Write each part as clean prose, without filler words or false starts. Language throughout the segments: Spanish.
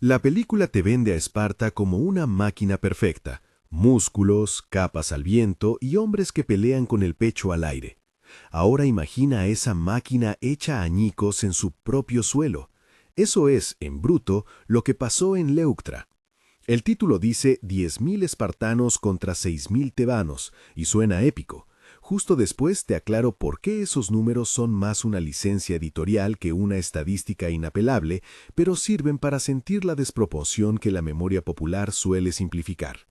La película te vende a Esparta como una máquina perfecta, músculos, capas al viento y hombres que pelean con el pecho al aire. Ahora imagina a esa máquina hecha añicos en su propio suelo. Eso es, en bruto, lo que pasó en Leuctra. El título dice 10.000 espartanos contra 6.000 tebanos, y suena épico. Justo después te aclaro por qué esos números son más una licencia editorial que una estadística inapelable, pero sirven para sentir la desproporción que la memoria popular suele simplificar.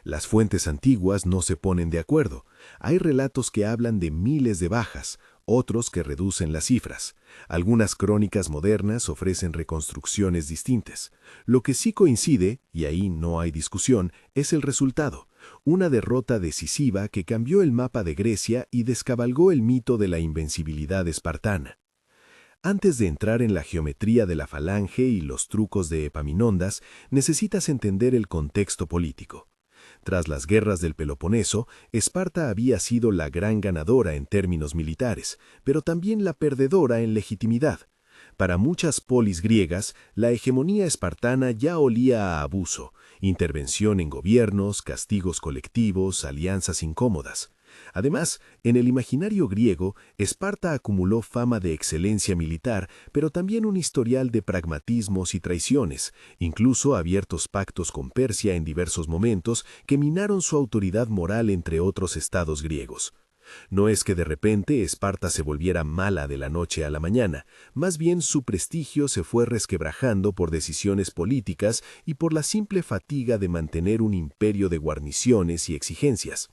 Las fuentes antiguas no se ponen de acuerdo. Hay relatos que hablan de miles de bajas, otros que reducen las cifras. Algunas crónicas modernas ofrecen reconstrucciones distintas. Lo que sí coincide, y ahí no hay discusión, es el resultado. Una derrota decisiva que cambió el mapa de Grecia y descabalgó el mito de la invencibilidad espartana. Antes de entrar en la geometría de la falange y los trucos de Epaminondas, necesitas entender el contexto político. Tras las guerras del Peloponeso, Esparta había sido la gran ganadora en términos militares, pero también la perdedora en legitimidad. Para muchas polis griegas, la hegemonía espartana ya olía a abuso, intervención en gobiernos, castigos colectivos, alianzas incómodas. Además, en el imaginario griego, Esparta acumuló fama de excelencia militar, pero también un historial de pragmatismos y traiciones, incluso abiertos pactos con Persia en diversos momentos que minaron su autoridad moral entre otros estados griegos. No es que de repente Esparta se volviera mala de la noche a la mañana, más bien su prestigio se fue resquebrajando por decisiones políticas y por la simple fatiga de mantener un imperio de guarniciones y exigencias.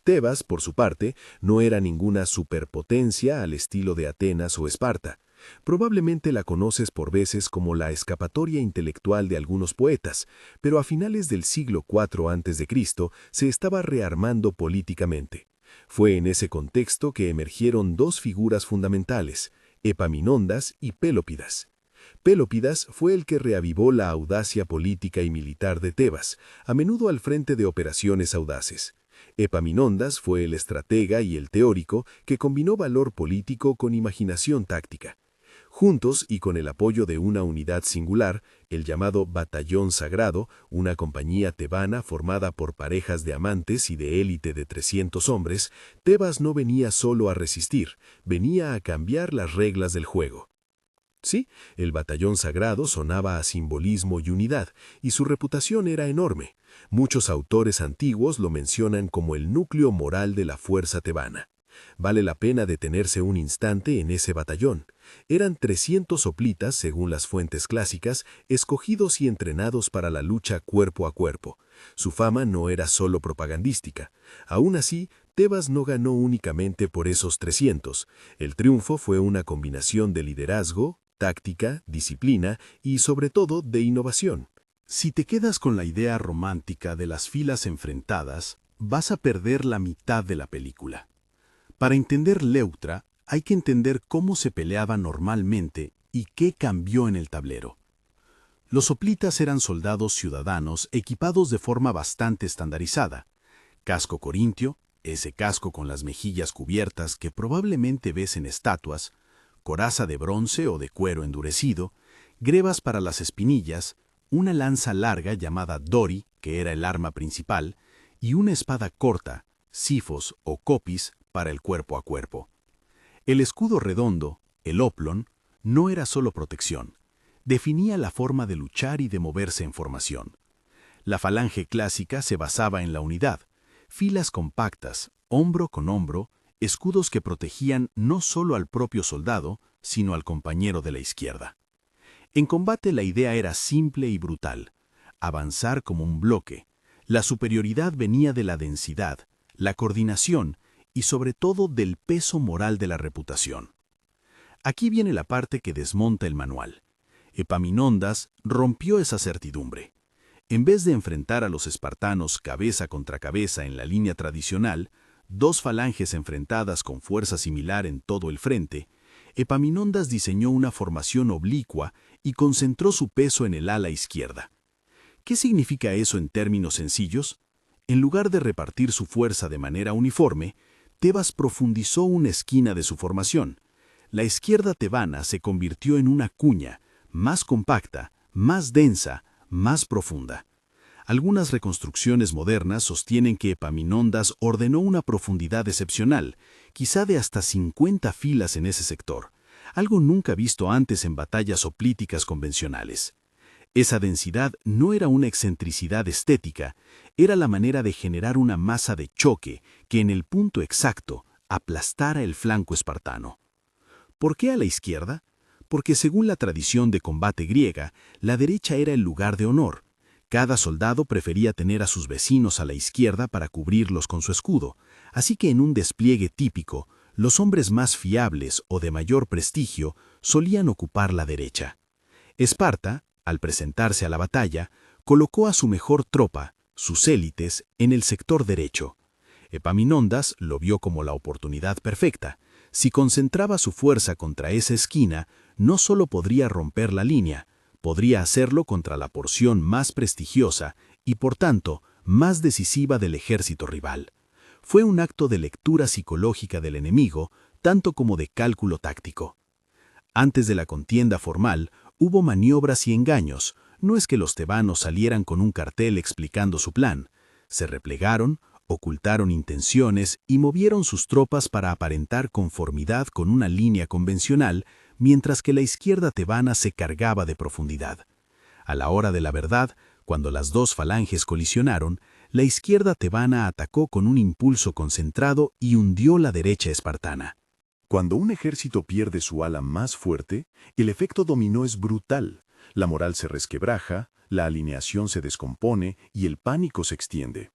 Tebas, por su parte, no era ninguna superpotencia al estilo de Atenas o Esparta. Probablemente la conoces por veces como la escapatoria intelectual de algunos poetas, pero a finales del siglo IV a.C. se estaba rearmando políticamente. Fue en ese contexto que emergieron dos figuras fundamentales, Epaminondas y Pelópidas. Pelópidas fue el que reavivó la audacia política y militar de Tebas, a menudo al frente de operaciones audaces. Epaminondas fue el estratega y el teórico que combinó valor político con imaginación táctica. Juntos y con el apoyo de una unidad singular, el llamado Batallón Sagrado, una compañía tebana formada por parejas de amantes y de élite de 300 hombres, Tebas no venía solo a resistir, venía a cambiar las reglas del juego. Sí, el batallón sagrado sonaba a simbolismo y unidad, y su reputación era enorme. Muchos autores antiguos lo mencionan como el núcleo moral de la fuerza tebana. Vale la pena detenerse un instante en ese batallón. Eran 300 hoplitas, según las fuentes clásicas, escogidos y entrenados para la lucha cuerpo a cuerpo. Su fama no era solo propagandística. Aún así, Tebas no ganó únicamente por esos 300. El triunfo fue una combinación de liderazgo, táctica, disciplina y, sobre todo, de innovación. Si te quedas con la idea romántica de las filas enfrentadas, vas a perder la mitad de la película. Para entender Leuctra, hay que entender cómo se peleaba normalmente y qué cambió en el tablero. Los hoplitas eran soldados ciudadanos equipados de forma bastante estandarizada. Casco corintio, ese casco con las mejillas cubiertas que probablemente ves en estatuas, coraza de bronce o de cuero endurecido, grebas para las espinillas, una lanza larga llamada dori, que era el arma principal, y una espada corta, sifos o copis, para el cuerpo a cuerpo. El escudo redondo, el oplon, no era solo protección, definía la forma de luchar y de moverse en formación. La falange clásica se basaba en la unidad, filas compactas, hombro con hombro, escudos que protegían no solo al propio soldado, sino al compañero de la izquierda. En combate la idea era simple y brutal, avanzar como un bloque. La superioridad venía de la densidad, la coordinación y sobre todo del peso moral de la reputación. Aquí viene la parte que desmonta el manual. Epaminondas rompió esa certidumbre. En vez de enfrentar a los espartanos cabeza contra cabeza en la línea tradicional, dos falanges enfrentadas con fuerza similar en todo el frente, Epaminondas diseñó una formación oblicua y concentró su peso en el ala izquierda. ¿Qué significa eso en términos sencillos? En lugar de repartir su fuerza de manera uniforme, Tebas profundizó una esquina de su formación. La izquierda tebana se convirtió en una cuña, más compacta, más densa, más profunda. Algunas reconstrucciones modernas sostienen que Epaminondas ordenó una profundidad excepcional, quizá de hasta 50 filas en ese sector, algo nunca visto antes en batallas hoplíticas convencionales. Esa densidad no era una excentricidad estética, era la manera de generar una masa de choque que en el punto exacto aplastara el flanco espartano. ¿Por qué a la izquierda? Porque según la tradición de combate griega, la derecha era el lugar de honor. Cada soldado prefería tener a sus vecinos a la izquierda para cubrirlos con su escudo, así que en un despliegue típico, los hombres más fiables o de mayor prestigio solían ocupar la derecha. Esparta, al presentarse a la batalla, colocó a su mejor tropa, sus élites, en el sector derecho. Epaminondas lo vio como la oportunidad perfecta. Si concentraba su fuerza contra esa esquina, no solo podría romper la línea, podría hacerlo contra la porción más prestigiosa y, por tanto, más decisiva del ejército rival. Fue un acto de lectura psicológica del enemigo, tanto como de cálculo táctico. Antes de la contienda formal, hubo maniobras y engaños. No es que los tebanos salieran con un cartel explicando su plan. Se replegaron, ocultaron intenciones y movieron sus tropas para aparentar conformidad con una línea convencional, mientras que la izquierda tebana se cargaba de profundidad. A la hora de la verdad, cuando las dos falanges colisionaron, la izquierda tebana atacó con un impulso concentrado y hundió la derecha espartana. Cuando un ejército pierde su ala más fuerte, el efecto dominó es brutal. La moral se resquebraja, la alineación se descompone y el pánico se extiende.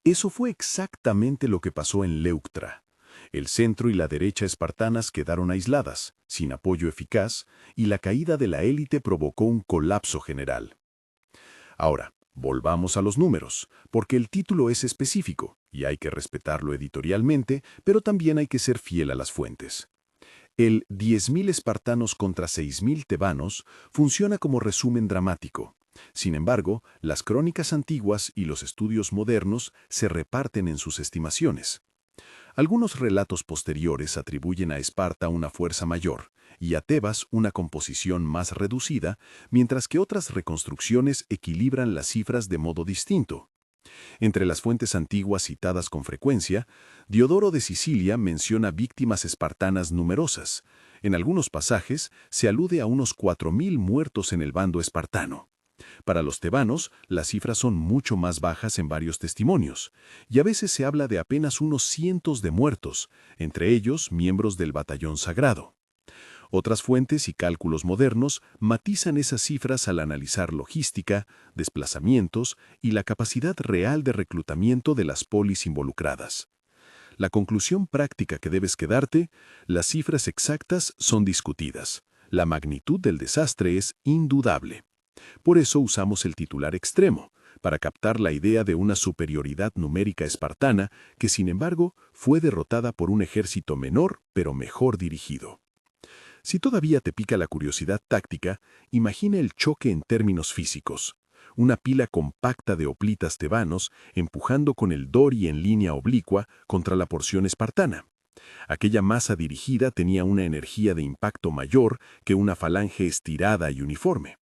Eso fue exactamente lo que pasó en Leuctra. El centro y la derecha espartanas quedaron aisladas, sin apoyo eficaz, y la caída de la élite provocó un colapso general. Ahora, volvamos a los números, porque el título es específico, y hay que respetarlo editorialmente, pero también hay que ser fiel a las fuentes. El 10.000 espartanos contra 6.000 tebanos funciona como resumen dramático. Sin embargo, las crónicas antiguas y los estudios modernos se reparten en sus estimaciones. Algunos relatos posteriores atribuyen a Esparta una fuerza mayor y a Tebas una composición más reducida, mientras que otras reconstrucciones equilibran las cifras de modo distinto. Entre las fuentes antiguas citadas con frecuencia, Diodoro de Sicilia menciona víctimas espartanas numerosas. En algunos pasajes se alude a unos 4.000 muertos en el bando espartano. Para los tebanos, las cifras son mucho más bajas en varios testimonios, y a veces se habla de apenas unos cientos de muertos, entre ellos miembros del batallón sagrado. Otras fuentes y cálculos modernos matizan esas cifras al analizar logística, desplazamientos y la capacidad real de reclutamiento de las polis involucradas. La conclusión práctica que debes quedarte: las cifras exactas son discutidas. La magnitud del desastre es indudable. Por eso usamos el titular extremo, para captar la idea de una superioridad numérica espartana que, sin embargo, fue derrotada por un ejército menor pero mejor dirigido. Si todavía te pica la curiosidad táctica, imagina el choque en términos físicos. Una pila compacta de hoplitas tebanos empujando con el dori en línea oblicua contra la porción espartana. Aquella masa dirigida tenía una energía de impacto mayor que una falange estirada y uniforme.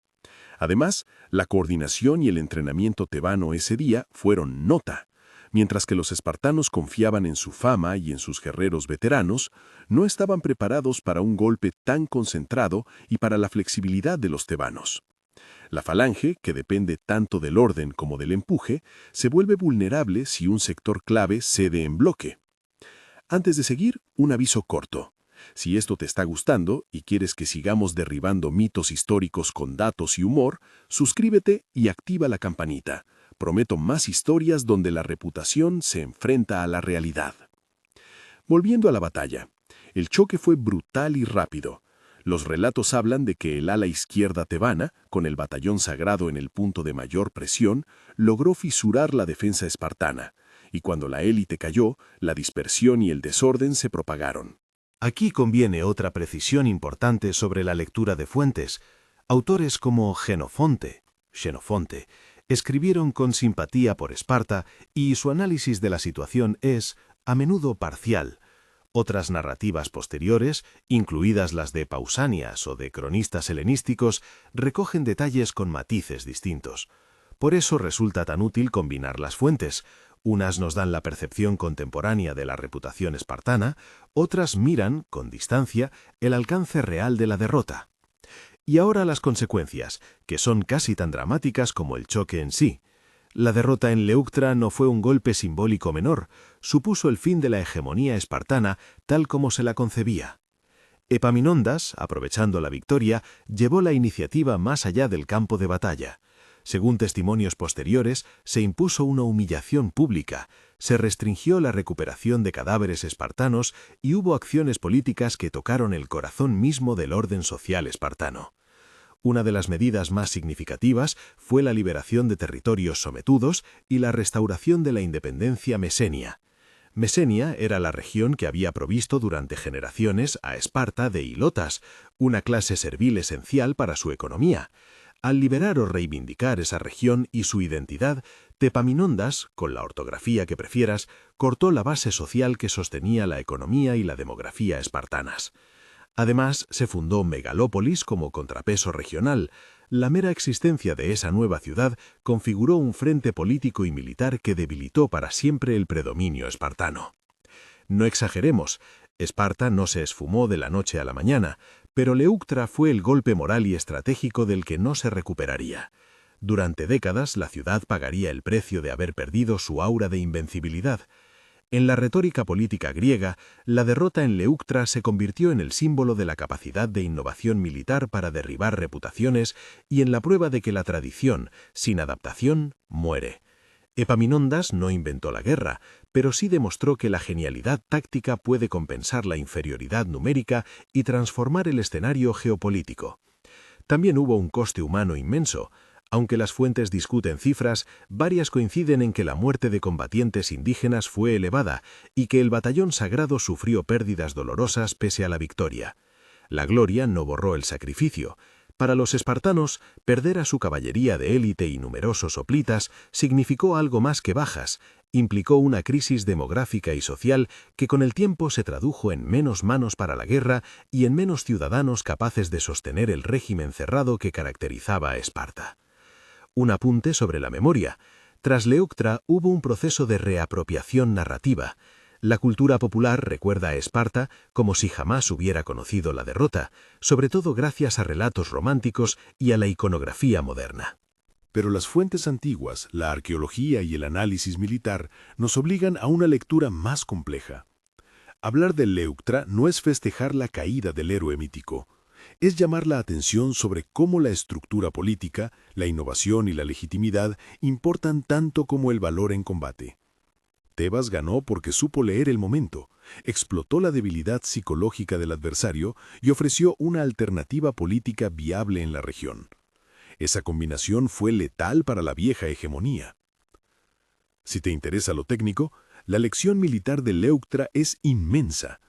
Además, la coordinación y el entrenamiento tebano ese día fueron nota. Mientras que los espartanos confiaban en su fama y en sus guerreros veteranos, no estaban preparados para un golpe tan concentrado y para la flexibilidad de los tebanos. La falange, que depende tanto del orden como del empuje, se vuelve vulnerable si un sector clave cede en bloque. Antes de seguir, un aviso corto. Si esto te está gustando y quieres que sigamos derribando mitos históricos con datos y humor, suscríbete y activa la campanita. Prometo más historias donde la reputación se enfrenta a la realidad. Volviendo a la batalla, el choque fue brutal y rápido. Los relatos hablan de que el ala izquierda tebana, con el batallón sagrado en el punto de mayor presión, logró fisurar la defensa espartana, y cuando la élite cayó, la dispersión y el desorden se propagaron. Aquí conviene otra precisión importante sobre la lectura de fuentes. Autores como Xenofonte escribieron con simpatía por Esparta y su análisis de la situación es, a menudo, parcial. Otras narrativas posteriores, incluidas las de Pausanias o de cronistas helenísticos, recogen detalles con matices distintos. Por eso resulta tan útil combinar las fuentes. Unas nos dan la percepción contemporánea de la reputación espartana, otras miran, con distancia, el alcance real de la derrota. Y ahora las consecuencias, que son casi tan dramáticas como el choque en sí. La derrota en Leuctra no fue un golpe simbólico menor, supuso el fin de la hegemonía espartana tal como se la concebía. Epaminondas, aprovechando la victoria, llevó la iniciativa más allá del campo de batalla. Según testimonios posteriores, se impuso una humillación pública, se restringió la recuperación de cadáveres espartanos y hubo acciones políticas que tocaron el corazón mismo del orden social espartano. Una de las medidas más significativas fue la liberación de territorios sometudos y la restauración de la independencia mesenia. Mesenia era la región que había provisto durante generaciones a Esparta de hilotas, una clase servil esencial para su economía. Al liberar o reivindicar esa región y su identidad, Epaminondas, con la ortografía que prefieras, cortó la base social que sostenía la economía y la demografía espartanas. Además, se fundó Megalópolis como contrapeso regional. La mera existencia de esa nueva ciudad configuró un frente político y militar que debilitó para siempre el predominio espartano. No exageremos, Esparta no se esfumó de la noche a la mañana, pero Leuctra fue el golpe moral y estratégico del que no se recuperaría. Durante décadas la ciudad pagaría el precio de haber perdido su aura de invencibilidad. En la retórica política griega, la derrota en Leuctra se convirtió en el símbolo de la capacidad de innovación militar para derribar reputaciones y en la prueba de que la tradición, sin adaptación, muere. Epaminondas no inventó la guerra, pero sí demostró que la genialidad táctica puede compensar la inferioridad numérica y transformar el escenario geopolítico. También hubo un coste humano inmenso. Aunque las fuentes discuten cifras, varias coinciden en que la muerte de combatientes indígenas fue elevada y que el batallón sagrado sufrió pérdidas dolorosas pese a la victoria. La gloria no borró el sacrificio. Para los espartanos, perder a su caballería de élite y numerosos hoplitas significó algo más que bajas, implicó una crisis demográfica y social que con el tiempo se tradujo en menos manos para la guerra y en menos ciudadanos capaces de sostener el régimen cerrado que caracterizaba a Esparta. Un apunte sobre la memoria. Tras Leuctra hubo un proceso de reapropiación narrativa. La cultura popular recuerda a Esparta como si jamás hubiera conocido la derrota, sobre todo gracias a relatos románticos y a la iconografía moderna. Pero las fuentes antiguas, la arqueología y el análisis militar nos obligan a una lectura más compleja. Hablar de Leuctra no es festejar la caída del héroe mítico, es llamar la atención sobre cómo la estructura política, la innovación y la legitimidad importan tanto como el valor en combate. Tebas ganó porque supo leer el momento, explotó la debilidad psicológica del adversario y ofreció una alternativa política viable en la región. Esa combinación fue letal para la vieja hegemonía. Si te interesa lo técnico, la lección militar de Leuctra es inmensa.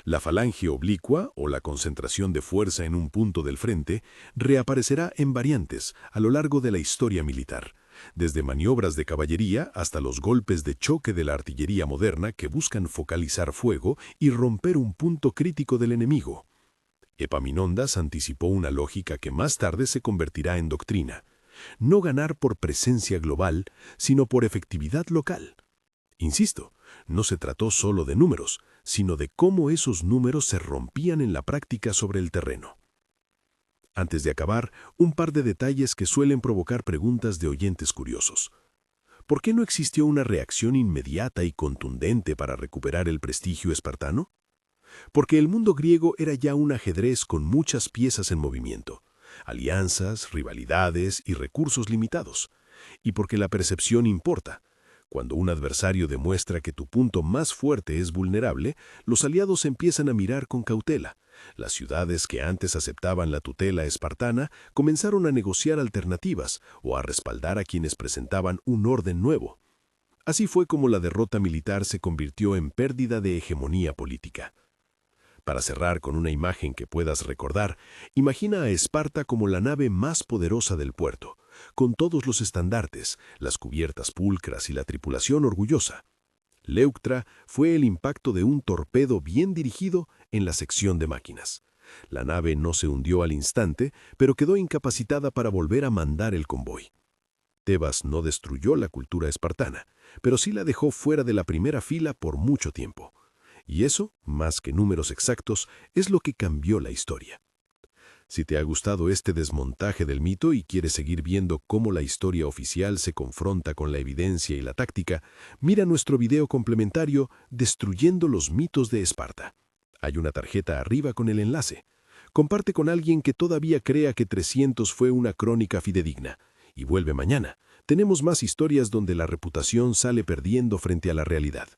La falange oblicua, o la concentración de fuerza en un punto del frente, reaparecerá en variantes a lo largo de la historia militar, desde maniobras de caballería hasta los golpes de choque de la artillería moderna que buscan focalizar fuego y romper un punto crítico del enemigo. Epaminondas anticipó una lógica que más tarde se convertirá en doctrina: no ganar por presencia global, sino por efectividad local. Insisto, no se trató solo de números, sino de cómo esos números se rompían en la práctica sobre el terreno. Antes de acabar, un par de detalles que suelen provocar preguntas de oyentes curiosos. ¿Por qué no existió una reacción inmediata y contundente para recuperar el prestigio espartano? Porque el mundo griego era ya un ajedrez con muchas piezas en movimiento, alianzas, rivalidades y recursos limitados. Y porque la percepción importa. Cuando un adversario demuestra que tu punto más fuerte es vulnerable, los aliados empiezan a mirar con cautela. Las ciudades que antes aceptaban la tutela espartana comenzaron a negociar alternativas o a respaldar a quienes presentaban un orden nuevo. Así fue como la derrota militar se convirtió en pérdida de hegemonía política. Para cerrar con una imagen que puedas recordar, imagina a Esparta como la nave más poderosa del puerto, con todos los estandartes, las cubiertas pulcras y la tripulación orgullosa. Leuctra fue el impacto de un torpedo bien dirigido en la sección de máquinas. La nave no se hundió al instante, pero quedó incapacitada para volver a mandar el convoy. Tebas no destruyó la cultura espartana, pero sí la dejó fuera de la primera fila por mucho tiempo. Y eso, más que números exactos, es lo que cambió la historia. Si te ha gustado este desmontaje del mito y quieres seguir viendo cómo la historia oficial se confronta con la evidencia y la táctica, mira nuestro video complementario Destruyendo los mitos de Esparta. Hay una tarjeta arriba con el enlace. Comparte con alguien que todavía crea que 300 fue una crónica fidedigna. Y vuelve mañana. Tenemos más historias donde la reputación sale perdiendo frente a la realidad.